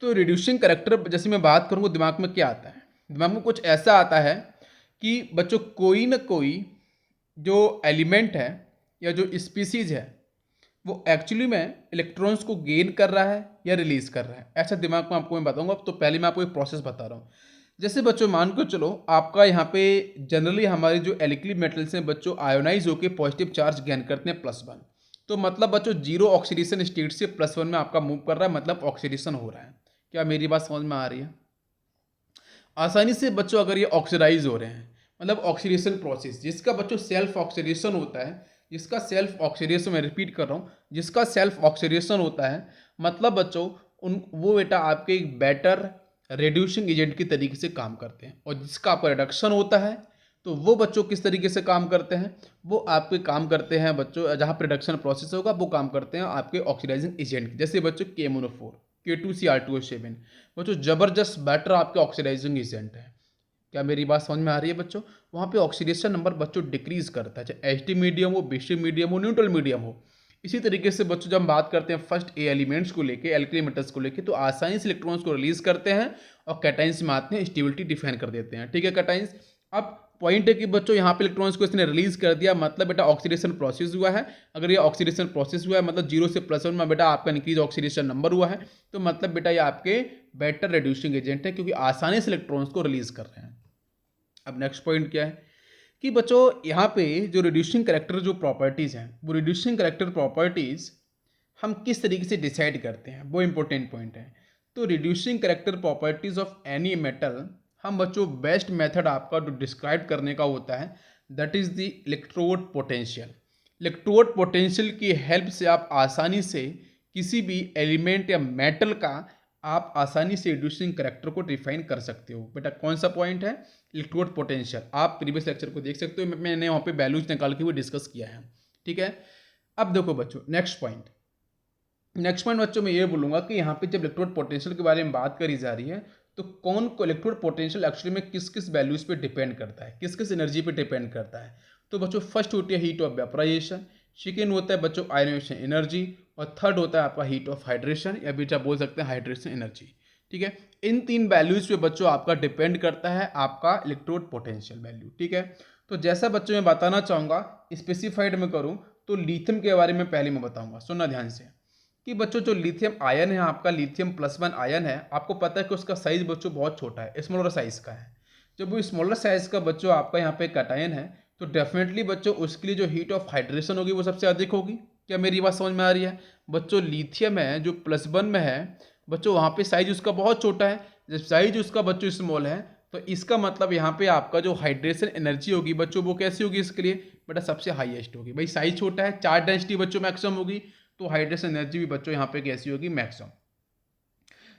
तो रिड्यूसिंग करेक्टर जैसे मैं बात करूँगा दिमाग में क्या आता है? दिमाग में कुछ ऐसा आता है कि बच्चों कोई ना कोई जो एलिमेंट है या जो स्पीसीज है वो एक्चुअली में इलेक्ट्रॉन्स को गेन कर रहा है या रिलीज कर रहा है, ऐसा दिमाग में आपको मैं बताऊंगा। तो पहले मैं आपको एक प्रोसेस बता रहा हूँ। जैसे बच्चों मान के चलो आपका यहाँ पे जनरली हमारे जो एल्कली मेटल्स हैं बच्चों आयोनाइज होकर पॉजिटिव चार्ज गेन करते हैं +1। तो मतलब बच्चों जीरो ऑक्सीडेशन स्टेट से +1 में आपका मूव कर रहा है, मतलब ऑक्सीडेशन हो रहा है। क्या मेरी बात समझ में आ रही है? आसानी से बच्चों अगर ये ऑक्सीडाइज हो रहे हैं, मतलब ऑक्सीडेशन प्रोसेस जिसका बच्चों सेल्फ ऑक्सीडेशन होता है, जिसका सेल्फ ऑक्सीडेशन, मैं रिपीट कर रहा हूँ, जिसका सेल्फ ऑक्सीडेशन होता है, मतलब बच्चों उन वो बेटा आपके एक बेटर रिड्यूसिंग एजेंट की तरीके से काम करते हैं। और जिसका आपका रिडक्शन होता है तो वो बच्चों किस तरीके से काम करते हैं, वो आपके काम करते हैं बच्चों जहाँ पर रिडक्शन प्रोसेस होगा वो काम करते हैं आपके ऑक्सीडाइजिंग एजेंट, जैसे बच्चों KMnO4, K2Cr2O7 बच्चों जबरदस्त बेटर आपके ऑक्सीडाइजिंग एजेंट है। क्या मेरी बात समझ में आ रही है बच्चों? वहाँ पे ऑक्सीडेशन नंबर बच्चों डिक्रीज करता है, चाहे एचटी मीडियम हो, बेसिक मीडियम हो, न्यूट्रल मीडियम हो। इसी तरीके से बच्चों जब हम बात करते हैं फर्स्ट ए एलिमेंट्स को लेके, एल्कली मेटल्स को लेके, तो आसानी से इलेक्ट्रॉन्स को रिलीज करते हैं और कैटाइंस में आते हैं, स्टेबिलिटी डिफाइन कर देते हैं। ठीक है कैटाइंस। अब पॉइंट है कि बच्चों यहाँ पे इलेक्ट्रॉन्स को इसने रिलीज कर दिया, मतलब बेटा ऑक्सीडेशन प्रोसेस हुआ है। अगर ये ऑक्सीडेशन प्रोसेस हुआ है मतलब 0 से +1 में बेटा आपका इंक्रीज ऑक्सीडेशन नंबर हुआ है, तो मतलब बेटा ये आपके बेटर रिड्यूसिंग एजेंट है क्योंकि आसानी से इलेक्ट्रॉन्स को रिलीज कर रहे हैं। अब नेक्स्ट पॉइंट क्या है कि बच्चों यहाँ पे जो रिड्यूसिंग करेक्टर जो प्रॉपर्टीज़ हैं, वो रिड्यूसिंग करेक्टर प्रॉपर्टीज़ हम किस तरीके से डिसाइड करते हैं, वो इंपॉर्टेंट पॉइंट है। तो reducing character properties of any metal हम बच्चों बेस्ट मेथड आपका जो डिस्क्राइब करने का होता है that is the electrode potential. Electrode potential की हेल्प से आप आसानी से किसी भी एलिमेंट या मेटल का आप आसानी से रिड्यूसिंग करेक्टर को डिफाइन कर सकते हो। बेटा कौन सा पॉइंट है? Electrode potential. आप प्रीवियस लेक्चर को देख सकते हो, मैंने वहाँ पे वैल्यूज निकाल के भी डिस्कस किया है। ठीक है। अब देखो बच्चों नेक्स्ट पॉइंट बच्चों मैं ये बोलूँगा कि यहाँ पे जब इलेक्ट्रोड पोटेंशियल के बारे में बात करी जा रही है तो कौन को इलेक्ट्रोड पोटेंशियल एक्चुअली में किस किस वैल्यूज पे डिपेंड करता है, किस किस एनर्जी पे डिपेंड करता है। तो बच्चों फर्स्ट होती है हीट ऑफ वेपराइजेशन, सेकेंड होता है बच्चों आयनाइजेशन एनर्जी, और थर्ड होता है आपका हीट ऑफ हाइड्रेशन या बीच आप बोल सकते हैं हाइड्रेशन एनर्जी। ठीक है। इन 3 वैल्यूज पे बच्चों आपका डिपेंड करता है आपका इलेक्ट्रोड पोटेंशियल वैल्यू। ठीक है। तो जैसा बच्चों मैं बताना चाहूँगा स्पेसिफाइड में करूँ तो लिथियम के बारे में पहले मैं बताऊँगा, सुनना ध्यान से कि बच्चों जो लिथियम आयन है आपका, लिथियम +1 आयन है, आपको पता है कि उसका साइज बच्चों बहुत छोटा है, स्मॉलर साइज का है। जब वो स्मॉलर साइज का बच्चों आपका यहाँ पे कटायन है तो डेफिनेटली बच्चों उसके लिए जो हीट ऑफ हाइड्रेशन होगी वो सबसे अधिक होगी। क्या मेरी बात समझ में आ रही है? बच्चों लिथियम है जो +1 में है बच्चों, वहाँ पे साइज उसका बहुत छोटा है। जब साइज उसका बच्चों स्मॉल है तो इसका मतलब यहाँ पे आपका जो हाइड्रेशन एनर्जी होगी बच्चों वो कैसी होगी इसके लिए? बेटा सबसे हाईएस्ट होगी। भाई साइज छोटा है, चार्ज डेंसिटी बच्चों मैक्सिमम होगी, तो हाइड्रेशन एनर्जी भी बच्चों यहाँ पे कैसी होगी? मैक्सिमम।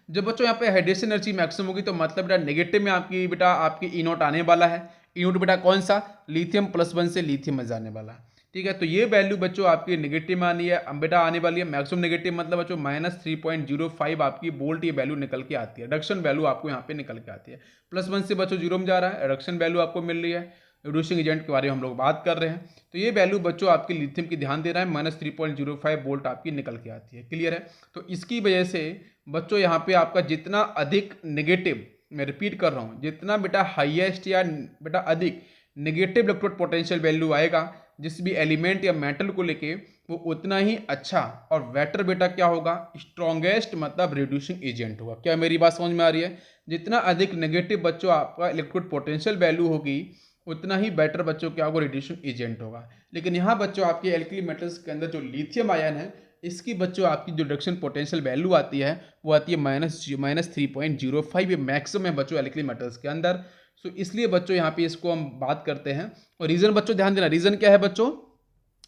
जब बच्चों यहाँ पे हाइड्रेशन एनर्जी मैक्सिमम होगी तो मतलब बेटा नेगेटिव में आपकी ई नॉट आने वाला है। ई नॉट बेटा कौन सा? लिथियम +1 से लिथियम में जाने वाला। ठीक है। तो ये वैल्यू बच्चों आपकी नेगेटिव में आनी है, बेटा आने वाली है मैक्सिमम नेगेटिव, मतलब बच्चों -3.05 आपकी बोल्ट ये वैल्यू निकल के आती है। रिडक्शन वैल्यू आपको यहाँ पे निकल के आती है। +1 से बच्चों 0 में जा रहा है, रिडक्शन वैल्यू आपको मिल रही है। रिड्यूसिंग एजेंट के बारे में हम लोग बात कर रहे हैं तो ये वैल्यू बच्चों आपकी लिथियम की ध्यान दे रहा है, -3.05 वोल्ट आपकी निकल के आती है। क्लियर है? तो इसकी वजह से बच्चों यहाँ पे आपका जितना अधिक नेगेटिव, मैं रिपीट कर रहा हूँ, जितना बेटा हाईएस्ट या बेटा अधिक नेगेटिव इलेक्ट्रोड पोटेंशियल वैल्यू आएगा जिस भी एलिमेंट या मेटल को लेके, वो उतना ही अच्छा और बेटर बेटा क्या होगा? स्ट्रॉन्गेस्ट मतलब रिड्यूसिंग एजेंट होगा। क्या मेरी बात समझ में आ रही है? जितना अधिक नेगेटिव बच्चों आपका इलेक्ट्रोड पोटेंशियल वैल्यू होगी उतना ही बेटर बच्चों क्या होगा? रिड्यूसिंग एजेंट होगा। लेकिन यहाँ बच्चों आपके एल्कली मेटल्स के अंदर जो लिथियम आयन है इसकी बच्चों आपकी जो रिडक्शन पोटेंशियल वैल्यू आती है वो आती है -3.05, ये मैक्सिमम है बच्चों एल्कली मेटल्स के अंदर। सो इसलिए बच्चों यहाँ पे इसको हम बात करते हैं। और रीजन बच्चों ध्यान देना, रीजन क्या है बच्चों?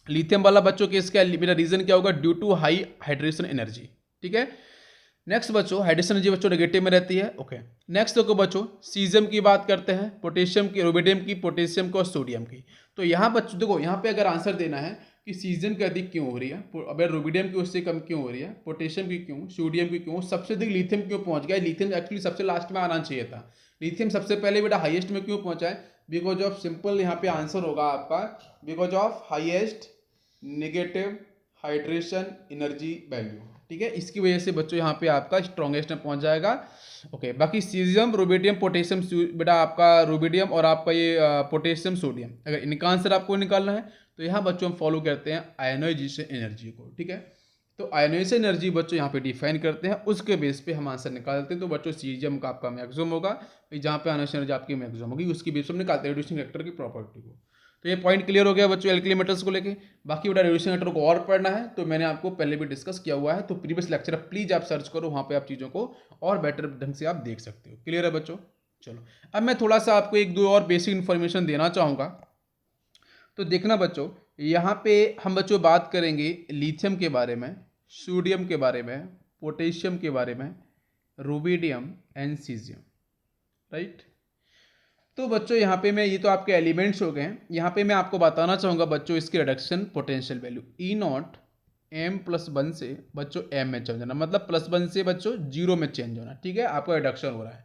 लिथियम वाला बच्चों के इसका मेरा रीजन क्या होगा? Due to high hydration energy. ठीक है। नेक्स्ट बच्चों हाइड्रेशन एनर्जी बच्चों नेगेटिव में रहती है। ओके। नेक्स्ट देखो बच्चों सीजियम की बात करते हैं, पोटेशियम की, रुबिडियम की, पोटेशियम की और सोडियम की। तो यहाँ बच्चों देखो यहाँ पे अगर आंसर देना है कि सीजियम की अधिक क्यों हो रही है, अगर रुबिडियम की उससे कम क्यों हो रही है, पोटेशियम की क्यों, सोडियम की क्यों, सबसे अधिक लिथियम क्यों पहुंच गया? लिथियम एक्चुअली सबसे लास्ट में आना चाहिए था, लिथियम सबसे पहले बेटा हाईएस्ट में क्यों पहुंचा है? बिकॉज ऑफ सिंपल यहाँ पे आंसर होगा आपका because of highest negative hydration energy value. ठीक है, इसकी वजह से बच्चों यहाँ पे आपका स्ट्रॉन्गेस्ट में पहुंच जाएगा। ओके, बाकी सीजियम, रुबिडियम, पोटेशियम, बेटा आपका रुबिडियम और आपका ये पोटेशियम, सोडियम, अगर इनका आंसर आपको निकालना है तो यहाँ बच्चों हम फॉलो करते हैं आयनाइजेशन एनर्जी को। ठीक है, तो आयनाइजेशन एनर्जी बच्चों यहाँ पे डिफाइन करते हैं, उसके बेस पे हम आंसर निकालते हैं। तो बच्चों सीजियम का आपका मैक्सिमम होगा, जहाँ पे आयनाइजेशन एनर्जी आपकी मैक्सिमम होगी उसकी बेस पे हम निकालते हैं रिड्यूसिंग फैक्टर की प्रॉपर्टी को। तो ये पॉइंट क्लियर हो गया बच्चों एल्कली मेटल्स को लेके। बाकी बेटा रिड्यूसिंग फैक्टर को और पढ़ना है तो मैंने आपको पहले भी डिस्कस किया हुआ है, तो प्रीवियस लेक्चर प्लीज आप सर्च करो, वहाँ पे आप चीज़ों को और बेटर ढंग से आप देख सकते हो। क्लियर है बच्चों? चलो, अब मैं थोड़ा सा आपको एक दो और बेसिक इन्फॉर्मेशन देना चाहूँगा। तो देखना बच्चों, यहाँ पे हम बच्चों बात करेंगे लिथियम के बारे में, सोडियम के बारे में, पोटेशियम के बारे में, रुबिडियम एंड सीजियम, राइट। तो बच्चों यहाँ पे मैं, ये तो आपके एलिमेंट्स हो गए हैं, यहाँ पे मैं आपको बताना चाहूँगा बच्चों इसकी reduction potential value E not m+1 से बच्चों m में चेंज होना, मतलब +1 से बच्चों 0 में चेंज होना। ठीक है, आपका रिडक्शन हो रहा है।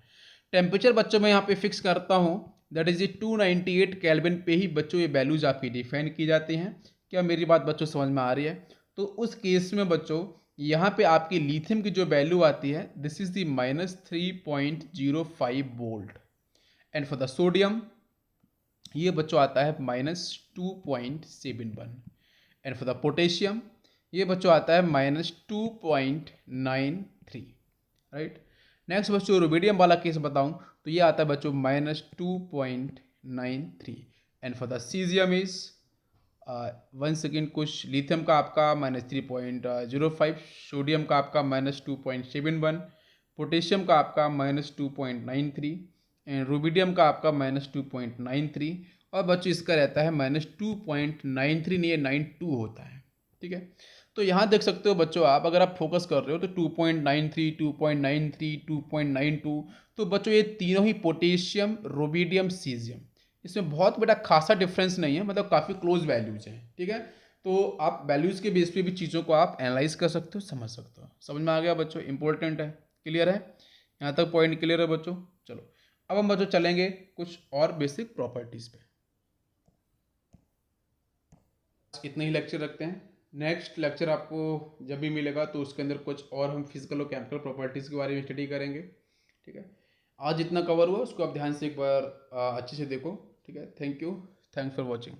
टेम्परेचर बच्चों मैं यहाँ पे फिक्स करता हूँ, दैट इज 298 केल्विन पे ही बच्चों ये वैल्यूज आपकी डिफाइन की जाती हैं। क्या मेरी बात बच्चों समझ में आ रही है? तो उस केस में बच्चों यहाँ पे आपकी लिथियम की जो वैल्यू आती है, this is the -3.05 volt, and for the sodium ये बच्चों आता है -2.71, एंड फॉर द पोटेशियम ये बच्चों आता है -2.93, राइट। नेक्स्ट बच्चों रुबिडियम वाला केस बताऊं तो ये आता है बच्चों -2.93, and for the caesium is 1 second, कुछ लिथियम का आपका -3.05, सोडियम का आपका -2.71, पोटेशियम का आपका -2.93, एंड रुबिडियम का आपका -2.93, और बच्चों इसका रहता है -2.93, नहीं 92 होता है। ठीक है, तो यहाँ देख सकते हो बच्चों आप, अगर आप फोकस कर रहे हो तो 2.93, 2.93, 2.92, तो बच्चों ये तीनों ही पोटेशियम, रुबिडियम, सीजियम, इसमें बहुत बड़ा खासा डिफरेंस नहीं है, मतलब काफ़ी क्लोज वैल्यूज हैं। ठीक है, तो आप वैल्यूज़ के बेस पे भी चीज़ों को आप एनालाइज कर सकते हो, समझ सकते हो। समझ में आ गया बच्चों? इंपॉर्टेंट है, क्लियर है? यहाँ तक पॉइंट क्लियर है बच्चों? चलो, अब हम बच्चों चलेंगे कुछ और बेसिक प्रॉपर्टीज़ पे। इतने ही लेक्चर रखते हैं, नेक्स्ट लेक्चर आपको जब भी मिलेगा तो उसके अंदर कुछ और हम फिजिकल और केमिकल प्रॉपर्टीज़ के बारे में स्टडी करेंगे। ठीक है, आज जितना कवर हुआ उसको आप ध्यान से एक बार अच्छे से देखो। ठीक है, thank you, thanks for watching.